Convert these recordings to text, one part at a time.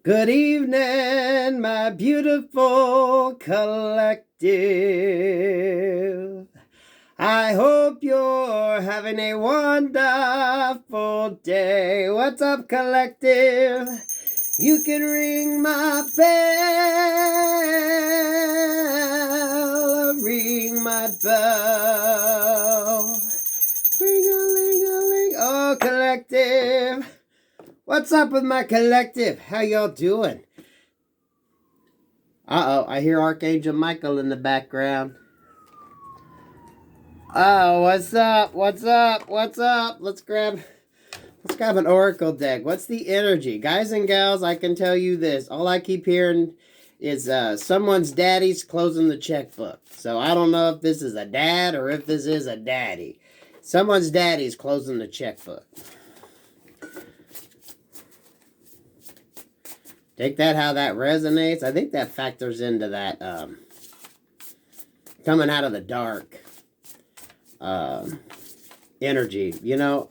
Good evening, my beautiful collective. I hope you're having a wonderful day. What's up, collective? You can ring my bell, ring my bell. Ring-a-ling-a-ling. Oh, collective. What's up with my collective? How y'all doing? Uh-oh, I hear Archangel Michael in the background. Oh, what's up? What's up? What's up? Let's grab an oracle deck. What's the energy? Guys and gals, I can tell you this. All I keep hearing is someone's daddy's closing the checkbook. So I don't know if this is a dad or if this is a daddy. Someone's daddy's closing the checkbook. Take that how that resonates. I think that factors into that coming out of the dark energy. You know,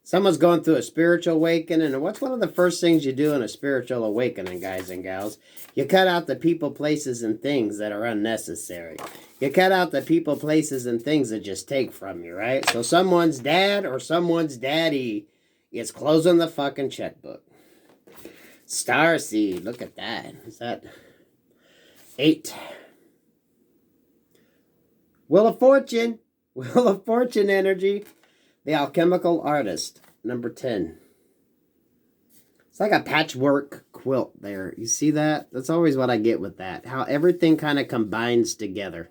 someone's going through a spiritual awakening. And what's one of the first things you do in a spiritual awakening, guys and gals? You cut out the people, places, and things that are unnecessary. You cut out the people, places, and things that just take from you, right? So someone's dad or someone's daddy is closing the fucking checkbook. Starseed, look at that. Is that 8? Wheel of Fortune. Wheel of Fortune energy. The Alchemical Artist, number 10. It's like a patchwork quilt there. You see that? That's always what I get with that. How everything kind of combines together.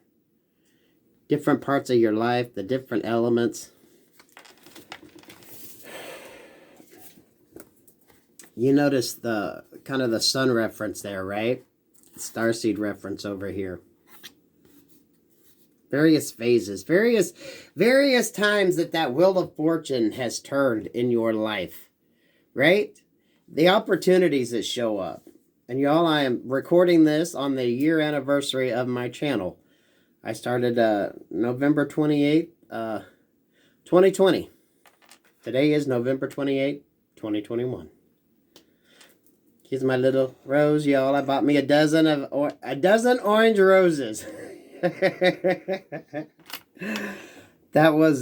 Different parts of your life, the different elements. You notice the kind of the sun reference there, right? Starseed reference over here. Various phases, various times that Wheel of Fortune has turned in your life, right? The opportunities that show up. And y'all, I am recording this on the year anniversary of my channel. I started November 28th, 2020. Today is November 28th, 2021. Here's my little rose, y'all. I bought me a dozen orange roses. That was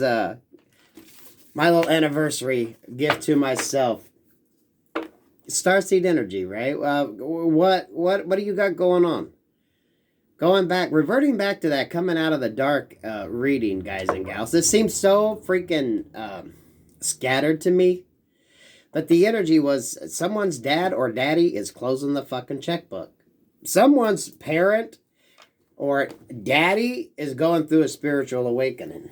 my little anniversary gift to myself. Starseed energy, right? What do you got going on? Reverting back to that coming out of the dark reading, guys and gals. This seems so freaking scattered to me. But the energy was someone's dad or daddy is closing the fucking checkbook. Someone's parent or daddy is going through a spiritual awakening.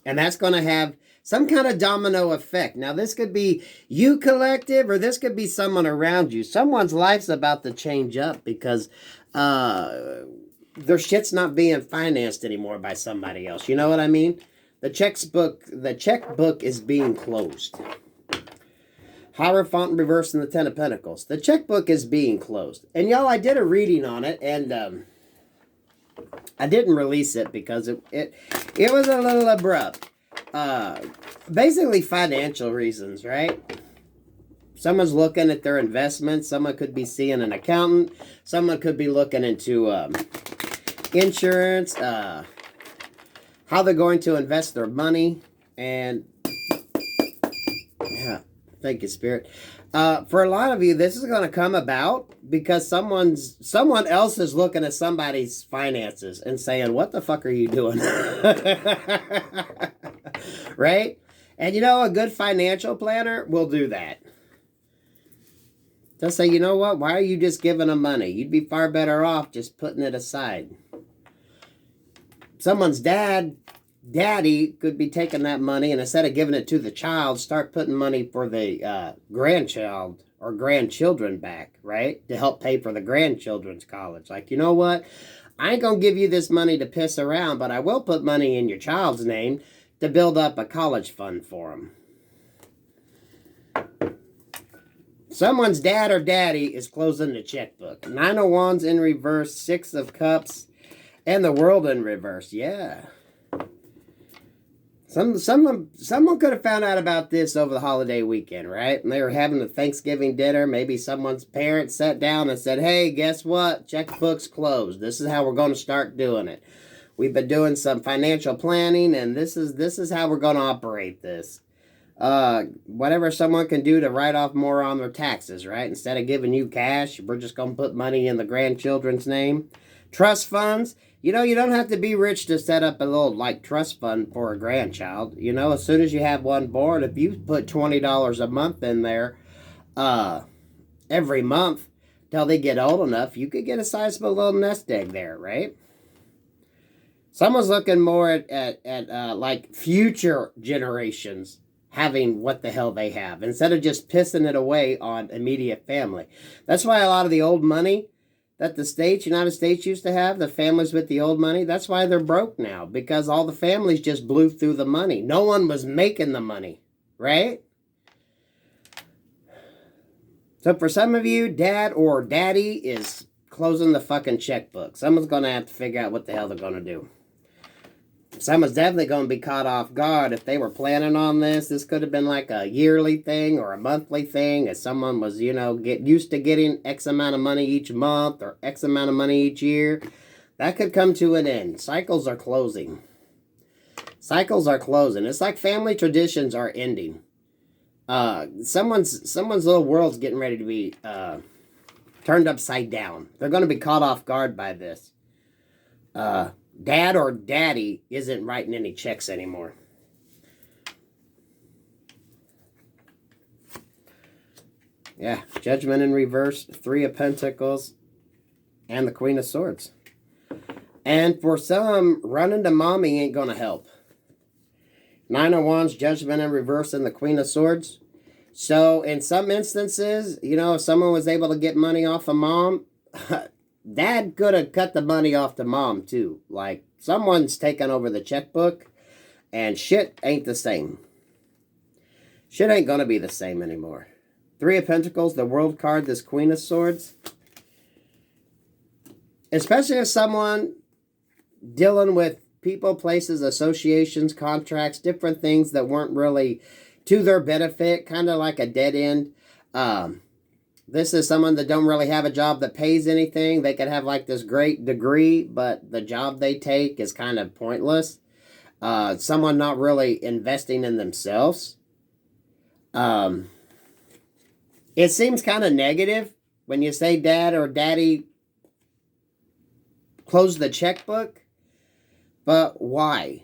And that's going to have some kind of domino effect. Now, this could be you, collective, or this could be someone around you. Someone's life's about to change up because their shit's not being financed anymore by somebody else. You know what I mean? The checkbook is being closed. Hierophant in reverse in the 10 of Pentacles. The checkbook is being closed. And y'all, I did a reading on it, and I didn't release it because it was a little abrupt. Basically financial reasons, right? Someone's looking at their investments. Someone could be seeing an accountant. Someone could be looking into insurance, how they're going to invest their money, and yeah. Thank you, Spirit. For a lot of you, this is going to come about because someone else is looking at somebody's finances and saying, what the fuck are you doing? Right? And you know, a good financial planner will do that. They'll say, you know what? Why are you just giving them money? You'd be far better off just putting it aside. Someone's daddy could be taking that money and instead of giving it to the child, start putting money for the grandchild or grandchildren back, right? To help pay for the grandchildren's college. Like, you know what? I ain't going to give you this money to piss around, but I will put money in your child's name to build up a college fund for them. Someone's dad or daddy is closing the checkbook. 9 of Wands in reverse, 6 of Cups, and the World in reverse. Yeah. Someone could have found out about this over the holiday weekend, right? And they were having a Thanksgiving dinner. Maybe someone's parents sat down and said, "Hey, guess what? Checkbook's closed. This is how we're going to start doing it. We've been doing some financial planning, and this is how we're going to operate this. Whatever someone can do to write off more on their taxes, right? Instead of giving you cash, we're just going to put money in the grandchildren's name. Trust funds. You know, you don't have to be rich to set up a little, like, trust fund for a grandchild. You know, as soon as you have one born, if you put $20 a month in there, every month, till they get old enough, you could get a sizable little nest egg there, right? Someone's looking more at like, future generations having what the hell they have, instead of just pissing it away on immediate family. That's why a lot of the old money that the United States used to have, the families with the old money, that's why they're broke now, because all the families just blew through the money. No one was making the money, right? So for some of you, dad or daddy is closing the fucking checkbook. Someone's going to have to figure out what the hell they're going to do. Someone's definitely going to be caught off guard if they were planning on this. This could have been like a yearly thing or a monthly thing. If someone was, you know, get used to getting X amount of money each month or X amount of money each year, that could come to an end. Cycles are closing. Cycles are closing. It's like family traditions are ending. Someone's little world's getting ready to be turned upside down. They're going to be caught off guard by this. Dad or daddy isn't writing any checks anymore. Yeah, Judgment in reverse, Three of Pentacles, and the Queen of Swords. And for some, running to mommy ain't going to help. Nine of Wands, Judgment in reverse, and the Queen of Swords. So in some instances, you know, if someone was able to get money off of mom, dad could have cut the money off to mom too. Like, someone's taken over the checkbook, and shit ain't the same. Shit ain't gonna be the same anymore. Three of Pentacles, the World card, this Queen of Swords. Especially if someone dealing with people, places, associations, contracts, different things that weren't really to their benefit, kind of like a dead end. This is someone that don't really have a job that pays anything. They could have like this great degree, but the job they take is kind of pointless. Someone not really investing in themselves. It seems kind of negative when you say dad or daddy closed the checkbook. But why?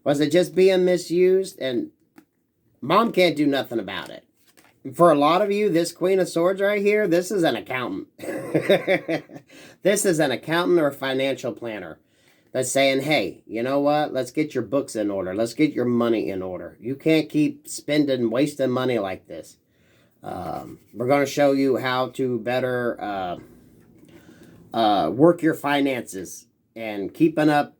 Was it just being misused? And mom can't do nothing about it. For a lot of you, this Queen of Swords right here, this is an accountant. This is an accountant or a financial planner that's saying, hey, you know what? Let's get your books in order. Let's get your money in order. You can't keep spending, wasting money like this. We're going to show you how to better work your finances, and keeping up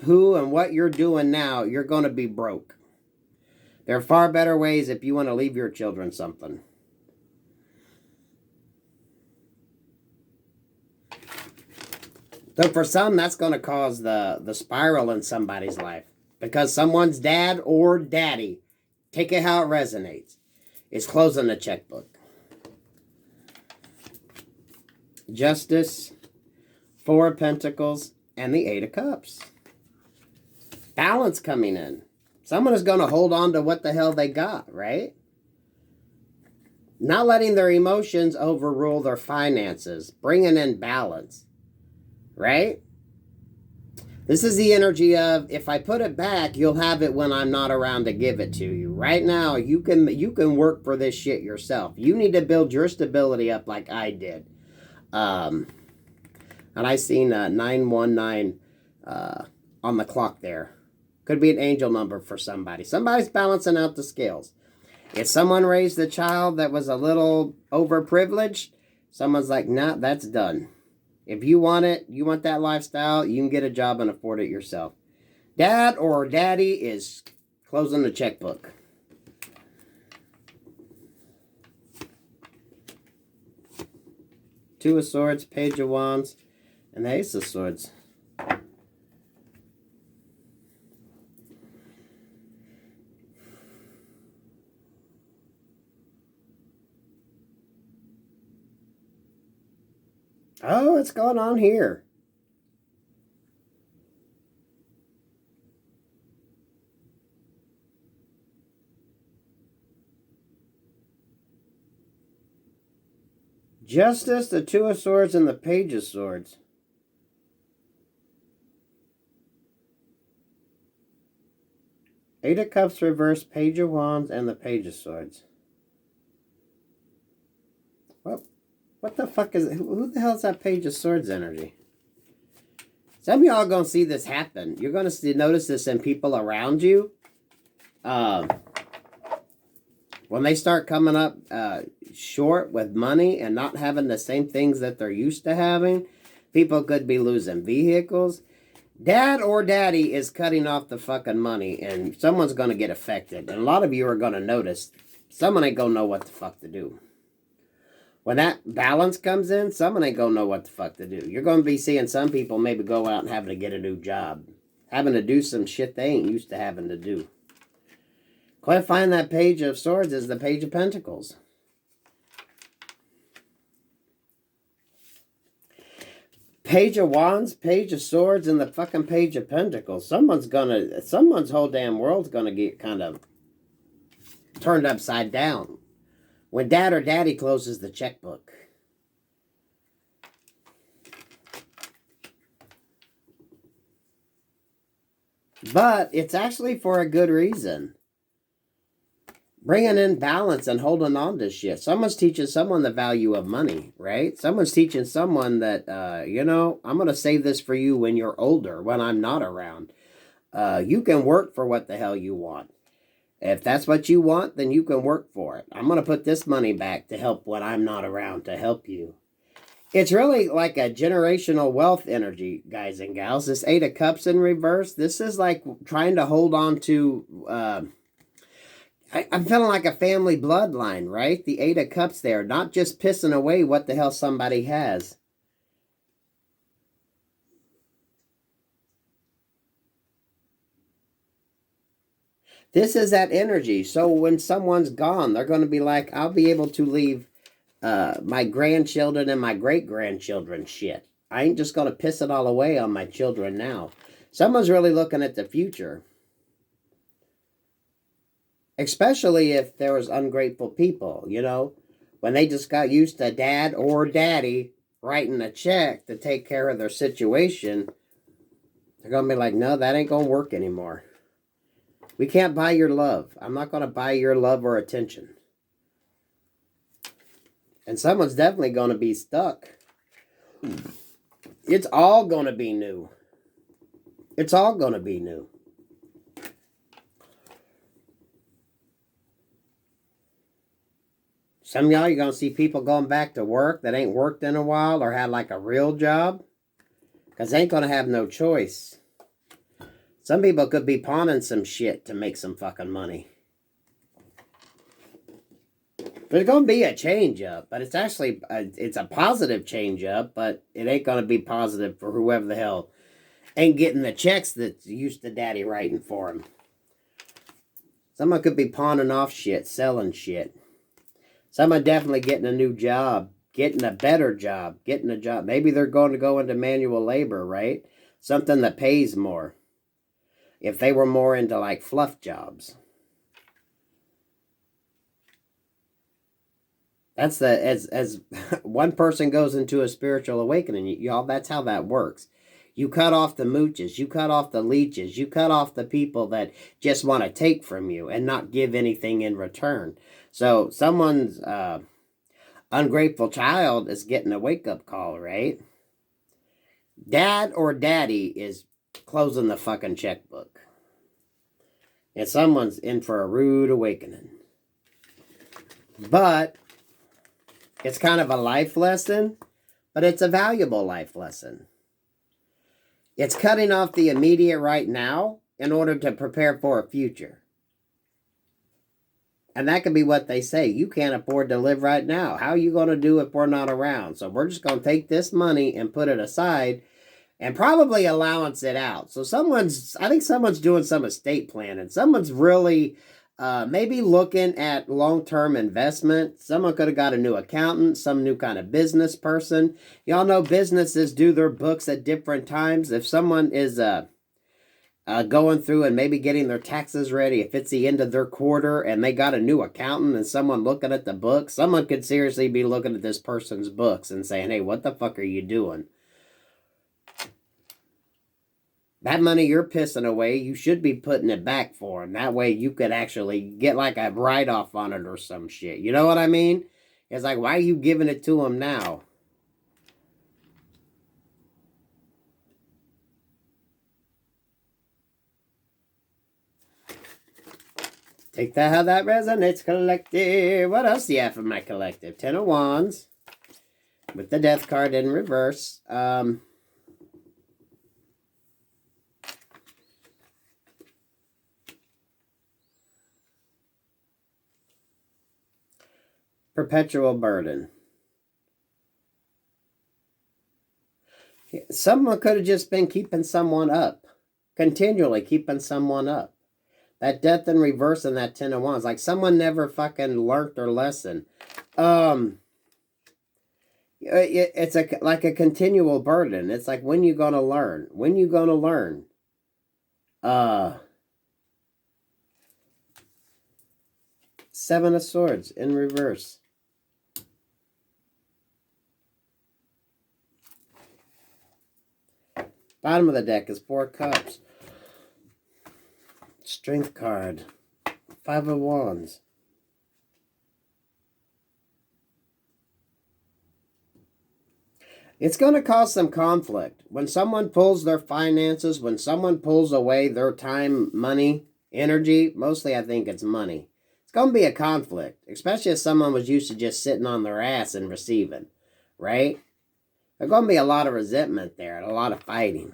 who and what you're doing now, you're going to be broke. There are far better ways if you want to leave your children something. So for some, that's going to cause the spiral in somebody's life. Because someone's dad or daddy, take it how it resonates, is closing the checkbook. Justice, Four of Pentacles, and the Eight of Cups. Balance coming in. Someone is going to hold on to what the hell they got, right? Not letting their emotions overrule their finances. Bringing in balance, right? This is the energy of, if I put it back, you'll have it when I'm not around to give it to you. Right now, you can work for this shit yourself. You need to build your stability up like I did. And I seen 919 on the clock there. Could be an angel number for somebody. Somebody's balancing out the scales. If someone raised a child that was a little overprivileged, someone's like, nah, that's done. If you want it, you want that lifestyle, you can get a job and afford it yourself. Dad or daddy is closing the checkbook. Two of Swords, Page of Wands, and the Ace of Swords. Oh, what's going on here? Justice, the Two of Swords, and the Page of Swords. Eight of Cups reverse, Page of Wands, and the Page of Swords. What the fuck is... Who the hell is that Page of Swords energy? Some of y'all are going to see this happen. You're going to notice this in people around you. When they start coming up short with money and not having the same things that they're used to having, people could be losing vehicles. Dad or daddy is cutting off the fucking money, and someone's going to get affected. And a lot of you are going to notice someone ain't going to know what the fuck to do. When that balance comes in, someone ain't going to know what the fuck to do. You're going to be seeing some people maybe go out and having to get a new job. Having to do some shit they ain't used to having to do. Clarifying that Page of Swords is the Page of Pentacles. Page of Wands, Page of Swords, and the fucking Page of Pentacles. Someone's whole damn world's gonna get kind of turned upside down when dad or daddy closes the checkbook. But it's actually for a good reason. Bringing in balance and holding on to shit. Someone's teaching someone the value of money, right? Someone's teaching someone that, I'm going to save this for you when you're older, when I'm not around. You can work for what the hell you want. If that's what you want, then you can work for it. I'm going to put this money back to help when I'm not around to help you. It's really like a generational wealth energy, guys and gals. This Eight of Cups in reverse, this is like trying to hold on to... I'm feeling like a family bloodline, right? The Eight of Cups there, not just pissing away what the hell somebody has. This is that energy. So when someone's gone, they're going to be like, I'll be able to leave my grandchildren and my great-grandchildren shit. I ain't just going to piss it all away on my children now. Someone's really looking at the future. Especially if there was ungrateful people, when they just got used to dad or daddy writing a check to take care of their situation, they're going to be like, no, that ain't going to work anymore. We can't buy your love. I'm not going to buy your love or attention. And someone's definitely going to be stuck. It's all going to be new. It's all going to be new. Some of y'all, you're going to see people going back to work that ain't worked in a while or had like a real job. Because they ain't going to have no choice. Some people could be pawning some shit to make some fucking money. There's going to be a change up. But it's actually, it's a positive change up. But it ain't going to be positive for whoever the hell ain't getting the checks that's used to daddy writing for them. Someone could be pawning off shit, selling shit. Someone definitely getting a new job, getting a better job, getting a job. Maybe they're going to go into manual labor, right? Something that pays more. If they were more into like fluff jobs. That's as one person goes into a spiritual awakening, y'all, that's how that works. You cut off the mooches, you cut off the leeches, you cut off the people that just want to take from you and not give anything in return. So someone's ungrateful child is getting a wake-up call, right? Dad or daddy is closing the fucking checkbook. And someone's in for a rude awakening. But it's kind of a life lesson, but it's a valuable life lesson. It's cutting off the immediate right now in order to prepare for a future. And that could be what they say. You can't afford to live right now. How are you going to do if we're not around? So we're just going to take this money and put it aside and probably allowance it out. So I think someone's doing some estate planning. Someone's really maybe looking at long-term investment. Someone could have got a new accountant, some new kind of business person. Y'all know businesses do their books at different times. If someone is going through and maybe getting their taxes ready, if it's the end of their quarter and they got a new accountant and someone looking at the books, someone could seriously be looking at this person's books and saying, hey, what the fuck are you doing? That money you're pissing away, you should be putting it back for them. That way you could actually get like a write-off on it or some shit. You know what I mean? It's like, why are you giving it to them now? Take that how that resonates, collective. What else do you have for my collective? 10 of Wands. With the Death card in reverse. Perpetual burden. Someone could have just been keeping someone up. Continually keeping someone up. That Death in reverse and that 10 of Wands. Like someone never fucking learned their lesson. It's like a continual burden. It's like, when you gonna learn? When you gonna learn? Seven of Swords in reverse. Bottom of the deck is 4 Cups. Strength card. 5 of Wands. It's going to cause some conflict. When someone pulls their finances, when someone pulls away their time, money, energy, mostly I think it's money. It's going to be a conflict, especially if someone was used to just sitting on their ass and receiving, right? There's going to be a lot of resentment there and a lot of fighting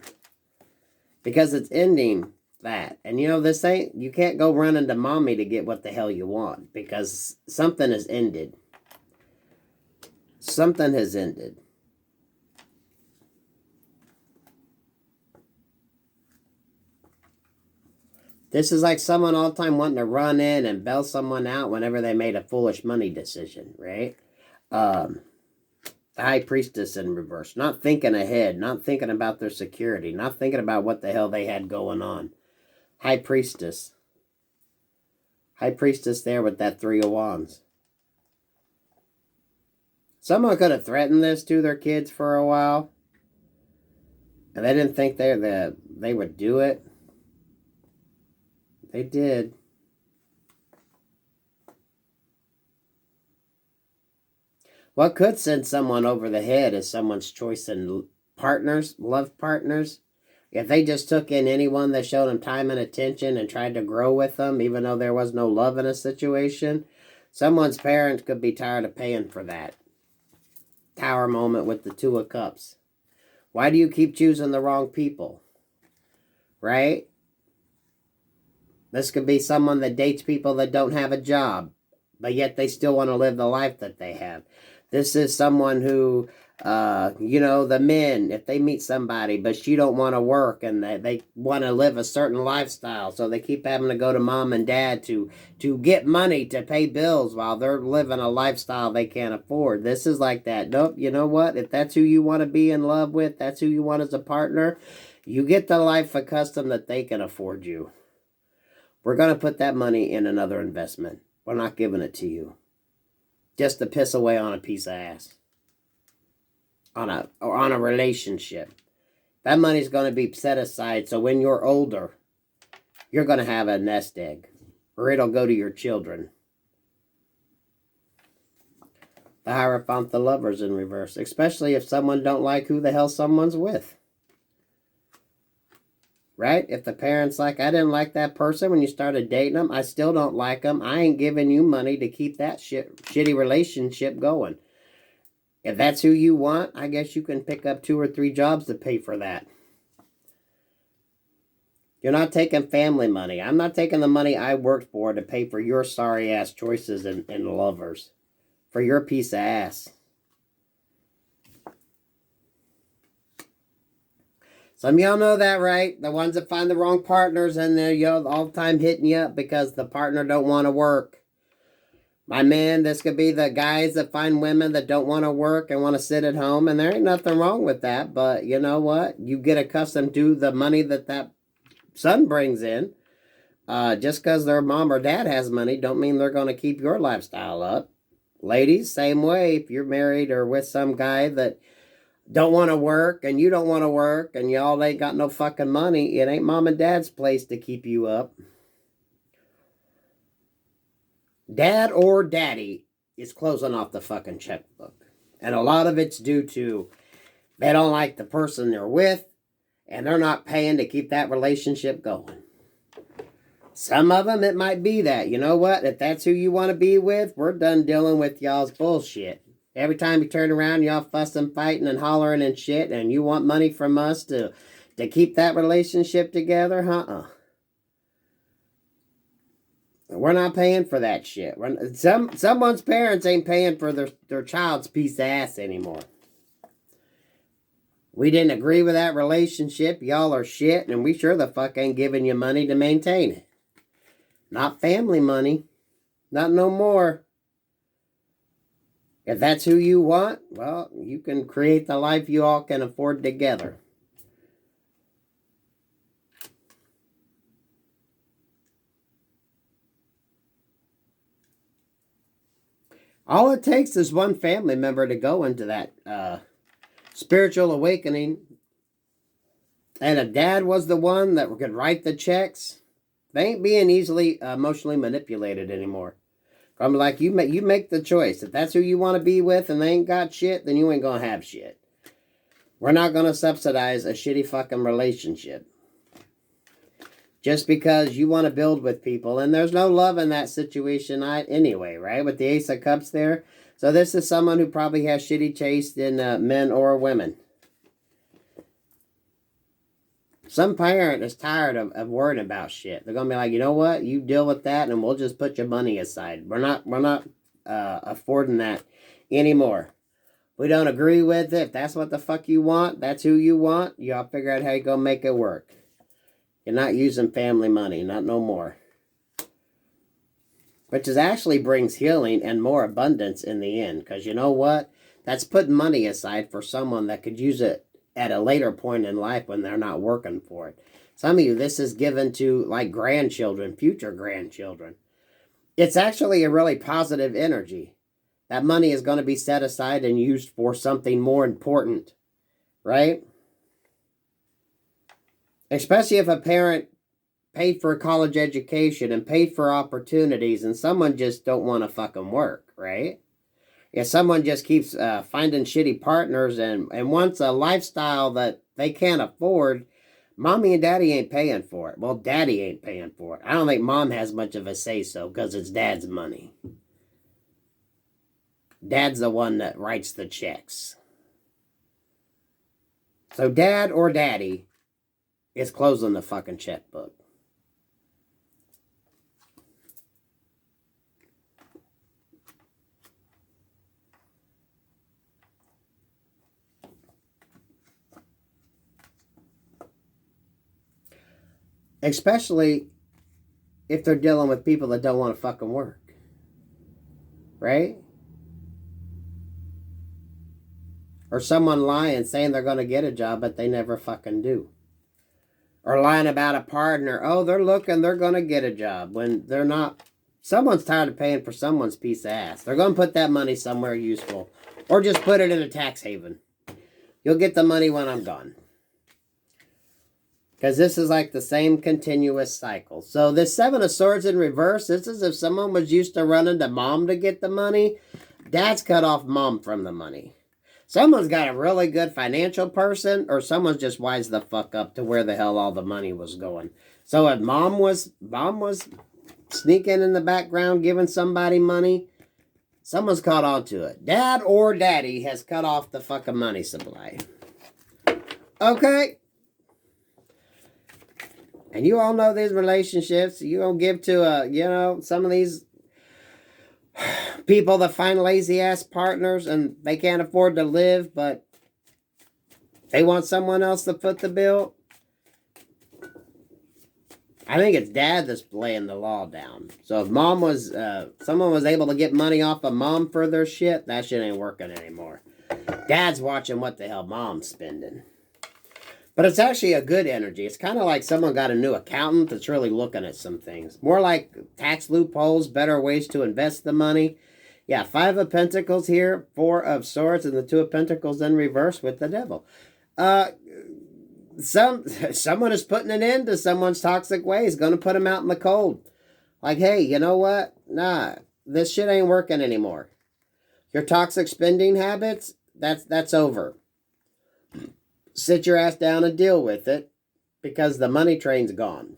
because it's ending that. And you know, this ain't, you can't go running to mommy to get what the hell you want because something has ended. Something has ended. This is like someone all the time wanting to run in and bail someone out whenever they made a foolish money decision, right? The High Priestess in reverse. Not thinking ahead, not thinking about their security, not thinking about what the hell they had going on. High Priestess. High Priestess there with that 3 of Wands. Someone could have threatened this to their kids for a while. And they didn't think they would do it. They did. What could send someone over the head is someone's choice in partners, love partners. If they just took in anyone that showed them time and attention and tried to grow with them, even though there was no love in a situation, someone's parents could be tired of paying for that. Tower moment with the 2 of Cups. Why do you keep choosing the wrong people? Right? This could be someone that dates people that don't have a job, but yet they still want to live the life that they have. This is someone who, you know, the men, if they meet somebody, but she don't want to work and they want to live a certain lifestyle, so they keep having to go to mom and dad to get money to pay bills while they're living a lifestyle they can't afford. This is like that. Nope, you know what? If that's who you want to be in love with, that's who you want as a partner, you get the life of custom that they can afford you. We're going to put that money in another investment. We're not giving it to you. Just to piss away on a piece of ass. On a relationship. That money's going to be set aside so when you're older, you're going to have a nest egg. Or it'll go to your children. The Hierophant, the Lovers in reverse. Especially if someone don't like who the hell someone's with. Right? If the parent's like, I didn't like that person when you started dating them. I still don't like them. I ain't giving you money to keep that shitty relationship going. If that's who you want, I guess you can pick up 2 or 3 jobs to pay for that. You're not taking family money. I'm not taking the money I worked for to pay for your sorry ass choices and lovers. For your piece of ass. Some of y'all know that, right? The ones that find the wrong partners and they're all the time hitting you up because the partner don't want to work. My man, this could be the guys that find women that don't want to work and want to sit at home. And there ain't nothing wrong with that. But you know what? You get accustomed to the money that son brings in. Just because their mom or dad has money don't mean they're going to keep your lifestyle up. Ladies, same way. If you're married or with some guy that don't want to work and you don't want to work and y'all ain't got no fucking money, it ain't mom and dad's place to keep you up. Dad or daddy is closing off the fucking checkbook. And a lot of it's due to they don't like the person they're with and they're not paying to keep that relationship going. Some of them, it might be that. You know what? If that's who you want to be with, we're done dealing with y'all's bullshit. Every time you turn around, y'all fussing, fighting, and hollering and shit, and you want money from us to keep that relationship together? We're not paying for that shit. Someone's parents ain't paying for their child's piece of ass anymore. We didn't agree with that relationship. Y'all are shit, and we sure the fuck ain't giving you money to maintain it. Not family money. Not no more. If that's who you want, well, you can create the life you all can afford together. All it takes is one family member to go into that spiritual awakening. And if dad was the one that could write the checks, they ain't being easily emotionally manipulated anymore. I'm like, you make the choice. If that's who you want to be with and they ain't got shit, then you ain't going to have shit. We're not going to subsidize a shitty fucking relationship. Just because you want to build with people. And there's no love in that situation anyway, right? With the Ace of Cups there. So this is someone who probably has shitty taste in men or women. Some parent is tired of worrying about shit. They're going to be like, you know what? You deal with that and we'll just put your money aside. We're not affording that anymore. We don't agree with it. If that's what the fuck you want, that's who you want, y'all figure out how you go make it work. You're not using family money, not no more. Which is actually brings healing and more abundance in the end. Because you know what? That's putting money aside for someone that could use it at a later point in life when they're not working for it. Some of you, this is given to like grandchildren, future grandchildren. It's actually a really positive energy. That money is going to be set aside and used for something more important, right? Especially if a parent paid for a college education and paid for opportunities and someone just don't want to fucking work, right? If someone just keeps finding shitty partners and wants a lifestyle that they can't afford, mommy and daddy ain't paying for it. Well, daddy ain't paying for it. I don't think mom has much of a say-so because it's dad's money. Dad's the one that writes the checks. So dad or daddy is closing the fucking checkbook. Especially if they're dealing with people that don't want to fucking work. Right? Or someone lying saying they're going to get a job, but they never fucking do. Or lying about a partner. Oh, they're looking, they're going to get a job. When they're not. Someone's tired of paying for someone's piece of ass. They're going to put that money somewhere useful. Or just put it in a tax haven. You'll get the money when I'm gone. Because this is like the same continuous cycle. So this Seven of Swords in reverse, this is if someone was used to running to mom to get the money, dad's cut off mom from the money. Someone's got a really good financial person, or someone's just wise the fuck up to where the hell all the money was going. So if mom was sneaking in the background giving somebody money, someone's caught on to it. Dad or daddy has cut off the fucking money supply. Okay? And you all know these relationships. You don't give to, some of these people that find lazy-ass partners and they can't afford to live, but They want someone else to foot the bill. I think it's dad that's laying the law down. So if mom was, someone was able to get money off of mom for their shit, that shit ain't working anymore. Dad's watching what the hell mom's spending. But it's actually a good energy. It's kind of like someone got a new accountant that's really looking at some things. More like tax loopholes, better ways to invest the money. Yeah, 5 of Pentacles here, 4 of Swords, and the 2 of Pentacles in reverse with the Devil. Someone is putting an end to someone's toxic ways, going to put them out in the cold. Like, hey, you know what? Nah, this shit ain't working anymore. Your toxic spending habits, that's over. Sit your ass down and deal with it, because the money train's gone.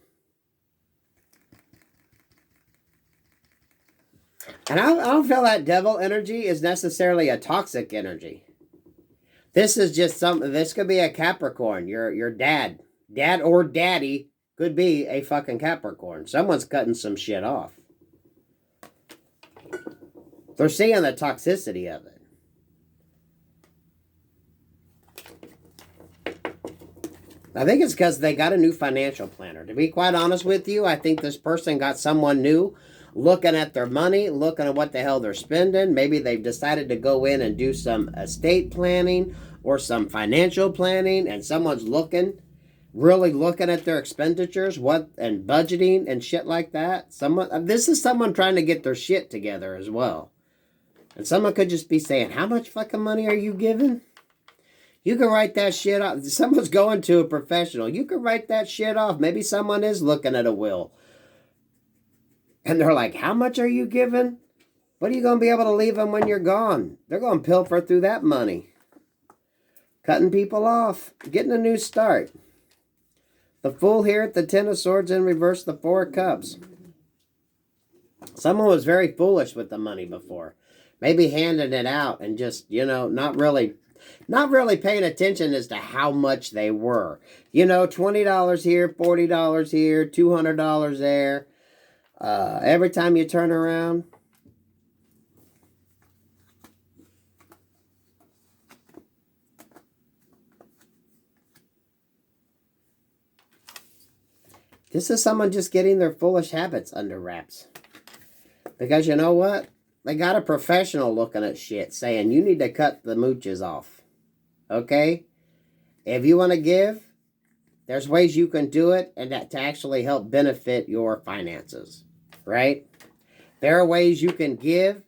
And I don't feel that devil energy is necessarily a toxic energy. This is just something, this could be a Capricorn. Your dad or daddy could be a fucking Capricorn. Someone's cutting some shit off. They're seeing the toxicity of it. I think it's because they got a new financial planner. To be quite honest with you, I think this person got someone new looking at their money, looking at what the hell they're spending. Maybe they've decided to go in and do some estate planning or some financial planning, and someone's really looking at their expenditures, and budgeting and shit like that. This is someone trying to get their shit together as well. And someone could just be saying, how much fucking money are you giving? You can write that shit off. Someone's going to a professional. You can write that shit off. Maybe someone is looking at a will. And they're like, how much are you giving? What are you going to be able to leave them when you're gone? They're going to pilfer through that money. Cutting people off. Getting a new start. The Fool here at the 10 of Swords in reverse, the 4 of Cups. Someone was very foolish with the money before. Maybe handing it out and just, not really paying attention as to how much they were. $20 here, $40 here, $200 there. Every time you turn around. This is someone just getting their foolish habits under wraps. Because you know what? They got a professional looking at shit saying, you need to cut the mooches off. Okay? If you want to give, there's ways you can do it and that to actually help benefit your finances. Right? There are ways you can give,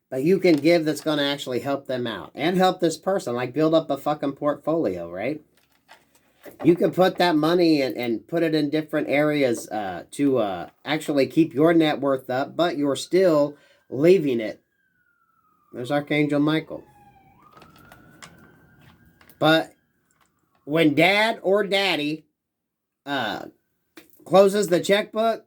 but you can give that's going to actually help them out. And help this person, like build up a fucking portfolio, right? You can put that money and put it in different areas to actually keep your net worth up, but you're still leaving it. There's Archangel Michael. But when dad or daddy closes the checkbook,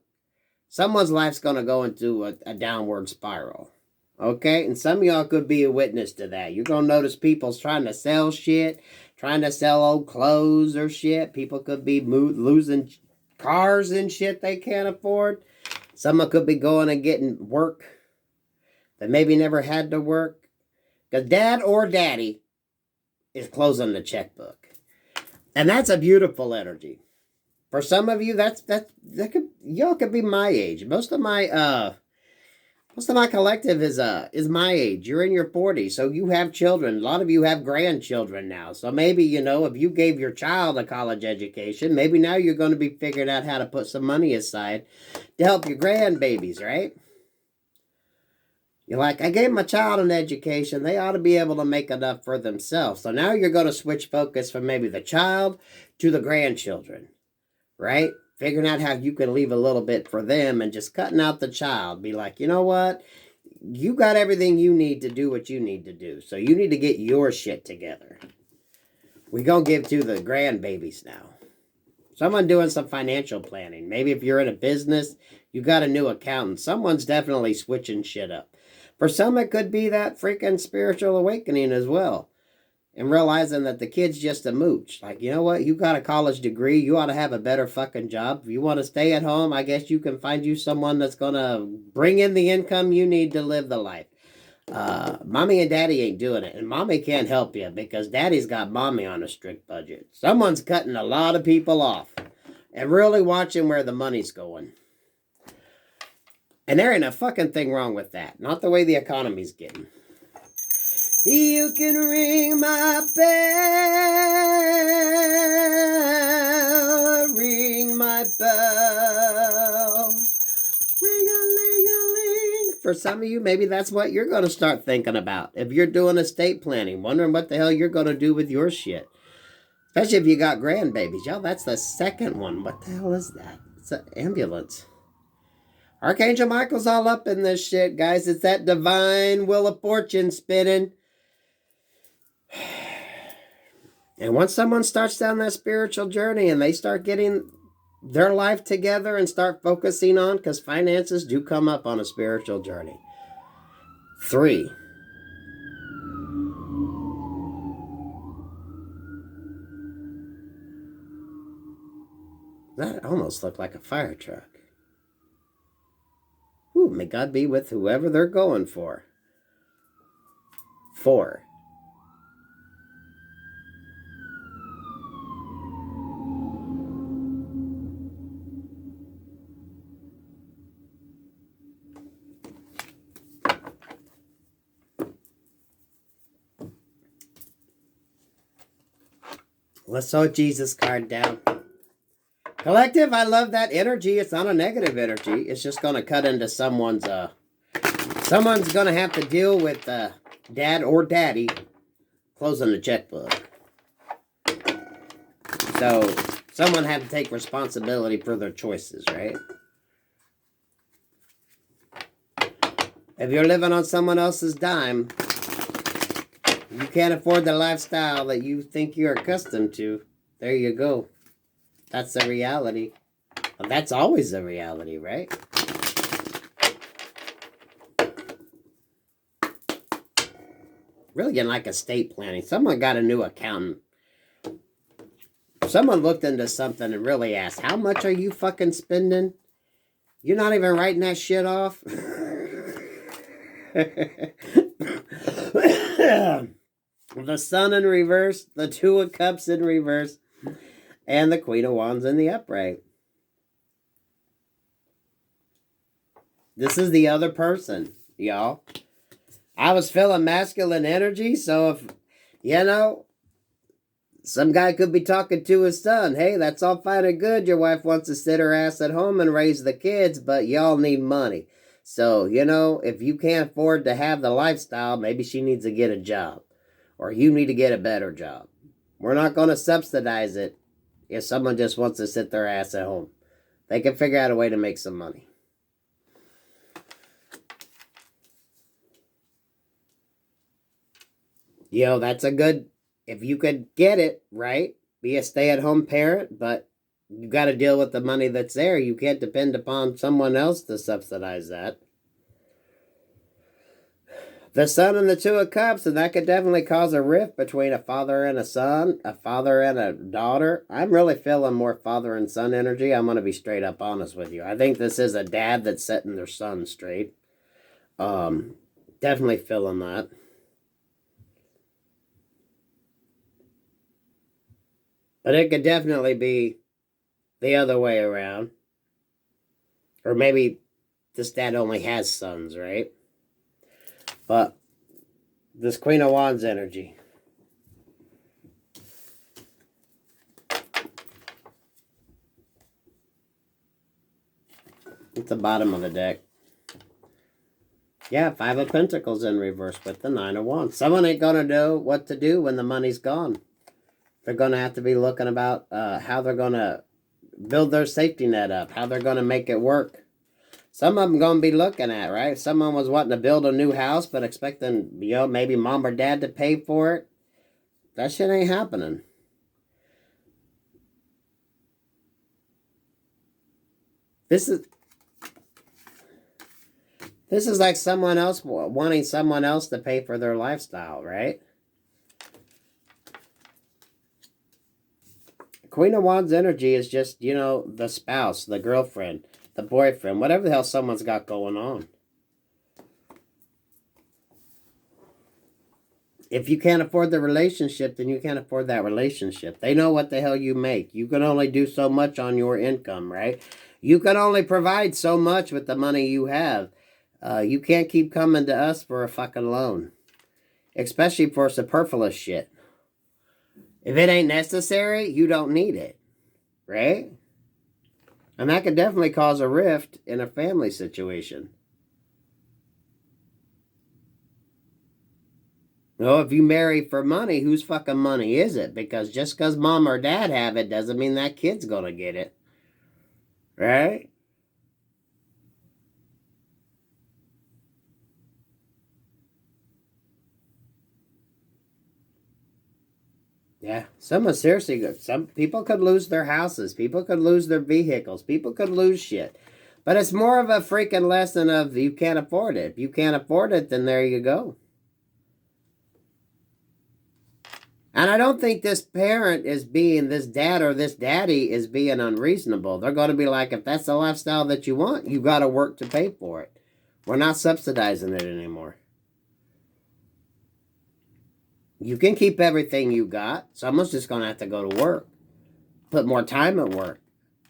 someone's life's going to go into a downward spiral. Okay? And some of y'all could be a witness to that. You're going to notice people's trying to sell shit, trying to sell old clothes or shit. People could be losing cars and shit they can't afford. Someone could be going and getting work that maybe never had to work. Because dad or daddy is closing the checkbook. And that's a beautiful energy. For some of you, y'all could be my age. Most of my collective is my age. You're in your 40s, so you have children. A lot of you have grandchildren now. So maybe, if you gave your child a college education, maybe now you're going to be figuring out how to put some money aside to help your grandbabies, right? You're like, I gave my child an education. They ought to be able to make enough for themselves. So now you're going to switch focus from maybe the child to the grandchildren, right? Figuring out how you can leave a little bit for them and just cutting out the child. Be like, you know what? You got everything you need to do what you need to do. So you need to get your shit together. We're going to give to the grandbabies now. Someone doing some financial planning. Maybe if you're in a business, you got a new accountant. Someone's definitely switching shit up. For some, it could be that freaking spiritual awakening as well. And realizing that the kid's just a mooch. Like, you know what? You got a college degree. You ought to have a better fucking job. If you want to stay at home, I guess you can find you someone that's going to bring in the income you need to live the life. Mommy and daddy ain't doing it. And mommy can't help you because daddy's got mommy on a strict budget. Someone's cutting a lot of people off and really watching where the money's going. And there ain't a fucking thing wrong with that. Not the way the economy's getting. You can ring my bell, ring my bell. Ring-a-ling-a-ling. For some of you, maybe that's what you're going to start thinking about. If you're doing estate planning, wondering what the hell you're going to do with your shit. Especially if you got grandbabies. Y'all, that's the second one. What the hell is that? It's an ambulance. Archangel Michael's all up in this shit, guys. It's that divine wheel of fortune spinning. And once someone starts down that spiritual journey and they start getting their life together and start focusing on, because finances do come up on a spiritual journey. 3. That almost looked like a fire truck. Ooh, may God be with whoever they're going for. 4. Let's throw a Jesus card down. Collective, I love that energy. It's not a negative energy. It's just going to cut into someone's going to have to deal with dad or daddy closing the checkbook. So someone had to take responsibility for their choices, right? If you're living on someone else's dime, you can't afford the lifestyle that you think you're accustomed to. There you go. That's the reality. Well, that's always the reality, right? Really getting like estate planning. Someone got a new accountant. Someone looked into something and really asked, how much are you fucking spending? You're not even writing that shit off? The Sun in reverse, the Two of Cups in reverse, and the Queen of Wands in the upright. This is the other person, y'all. I was feeling masculine energy, so if, some guy could be talking to his son. Hey, that's all fine and good. Your wife wants to sit her ass at home and raise the kids, but y'all need money. So, if you can't afford to have the lifestyle, maybe she needs to get a job. Or you need to get a better job. We're not going to subsidize it if someone just wants to sit their ass at home. They can figure out a way to make some money. That's a good, if you could get it, right? Be a stay-at-home parent, but you got to deal with the money that's there. You can't depend upon someone else to subsidize that. The Sun and the Two of Cups, and that could definitely cause a rift between a father and a son, a father and a daughter. I'm really feeling more father and son energy. I'm going to be straight up honest with you. I think this is a dad that's setting their son straight. Definitely feeling that. But it could definitely be the other way around. Or maybe this dad only has sons, right? But this Queen of Wands energy. At the bottom of the deck. Yeah, 5 of Pentacles in reverse with the 9 of Wands. Someone ain't going to know what to do when the money's gone. They're going to have to be looking about how they're going to build their safety net up. How they're going to make it work. Some of them going to be looking at, right? Someone was wanting to build a new house, but expecting, maybe mom or dad to pay for it. That shit ain't happening. This is like someone else wanting someone else to pay for their lifestyle, right? Queen of Wands energy is just, the spouse, the girlfriend, the boyfriend, whatever the hell someone's got going on. If you can't afford the relationship, then you can't afford that relationship. They know what the hell you make. You can only do so much on your income, right? You can only provide so much with the money you have. You can't keep coming to us for a fucking loan. Especially for superfluous shit. If it ain't necessary, you don't need it. Right? And that could definitely cause a rift in a family situation. Well, if you marry for money, whose fucking money is it? Because just because mom or dad have it doesn't mean that kid's going to get it. Right? Yeah. Some people could lose their houses. People could lose their vehicles. People could lose shit. But it's more of a freaking lesson of you can't afford it. If you can't afford it, then there you go. And I don't think this parent is being, this dad or this daddy is being unreasonable. They're going to be like, if that's the lifestyle that you want, you got to work to pay for it. We're not subsidizing it anymore. You can keep everything you got. Someone's just going to have to go to work. Put more time at work.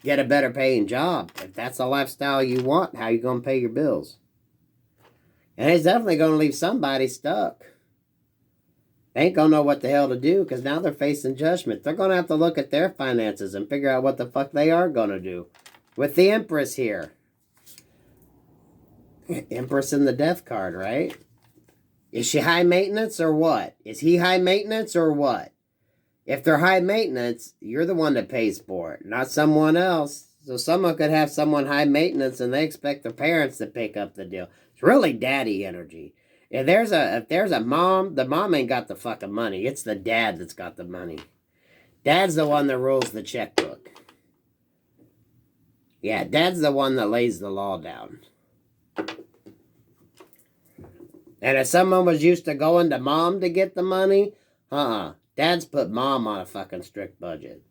Get a better paying job. If that's the lifestyle you want, how you going to pay your bills? And it's definitely going to leave somebody stuck. They ain't going to know what the hell to do because now they're facing judgment. They're going to have to look at their finances and figure out what the fuck they are going to do. With the Empress here. Empress in the death card, right? Is she high maintenance or what? Is he high maintenance or what? If they're high maintenance, you're the one that pays for it, not someone else. So someone could have someone high maintenance and they expect their parents to pick up the deal. It's really daddy energy. If there's a mom, the mom ain't got the fucking money. It's the dad that's got the money. Dad's the one that rules the checkbook. Yeah, dad's the one that lays the law down. And if someone was used to going to mom to get the money, dad's put mom on a fucking strict budget.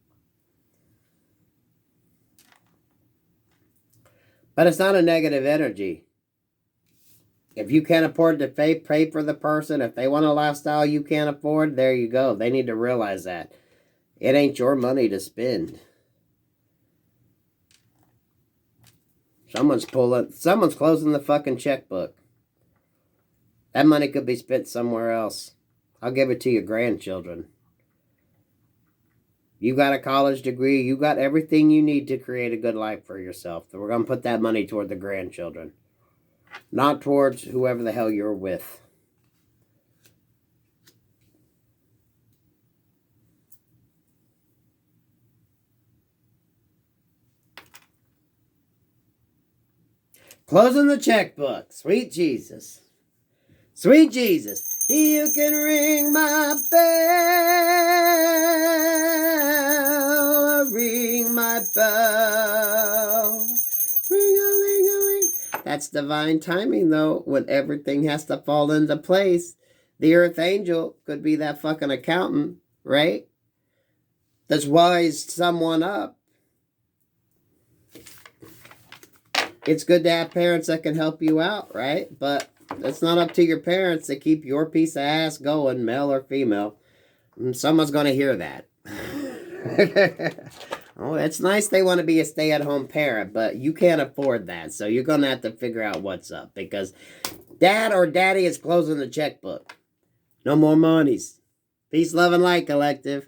But it's not a negative energy. If you can't afford to pay for the person, if they want a lifestyle you can't afford, there you go. They need to realize that. It ain't your money to spend. Someone's closing the fucking checkbook. That money could be spent somewhere else. I'll give it to your grandchildren. You got a college degree. You got everything you need to create a good life for yourself. So we're going to put that money toward the grandchildren. Not towards whoever the hell you're with. Closing the checkbook. Sweet Jesus. Sweet Jesus. You can ring my bell. Ring my bell. Ring-a-ling-a-ling. That's divine timing, though, when everything has to fall into place. The earth angel could be that fucking accountant, right? That's wised someone up. It's good to have parents that can help you out, right? But it's not up to your parents to keep your piece of ass going, male or female. Someone's going to hear that. Oh, it's nice they want to be a stay-at-home parent, but you can't afford that. So you're going to have to figure out what's up because dad or daddy is closing the checkbook. No more monies. Peace, love, and light, collective.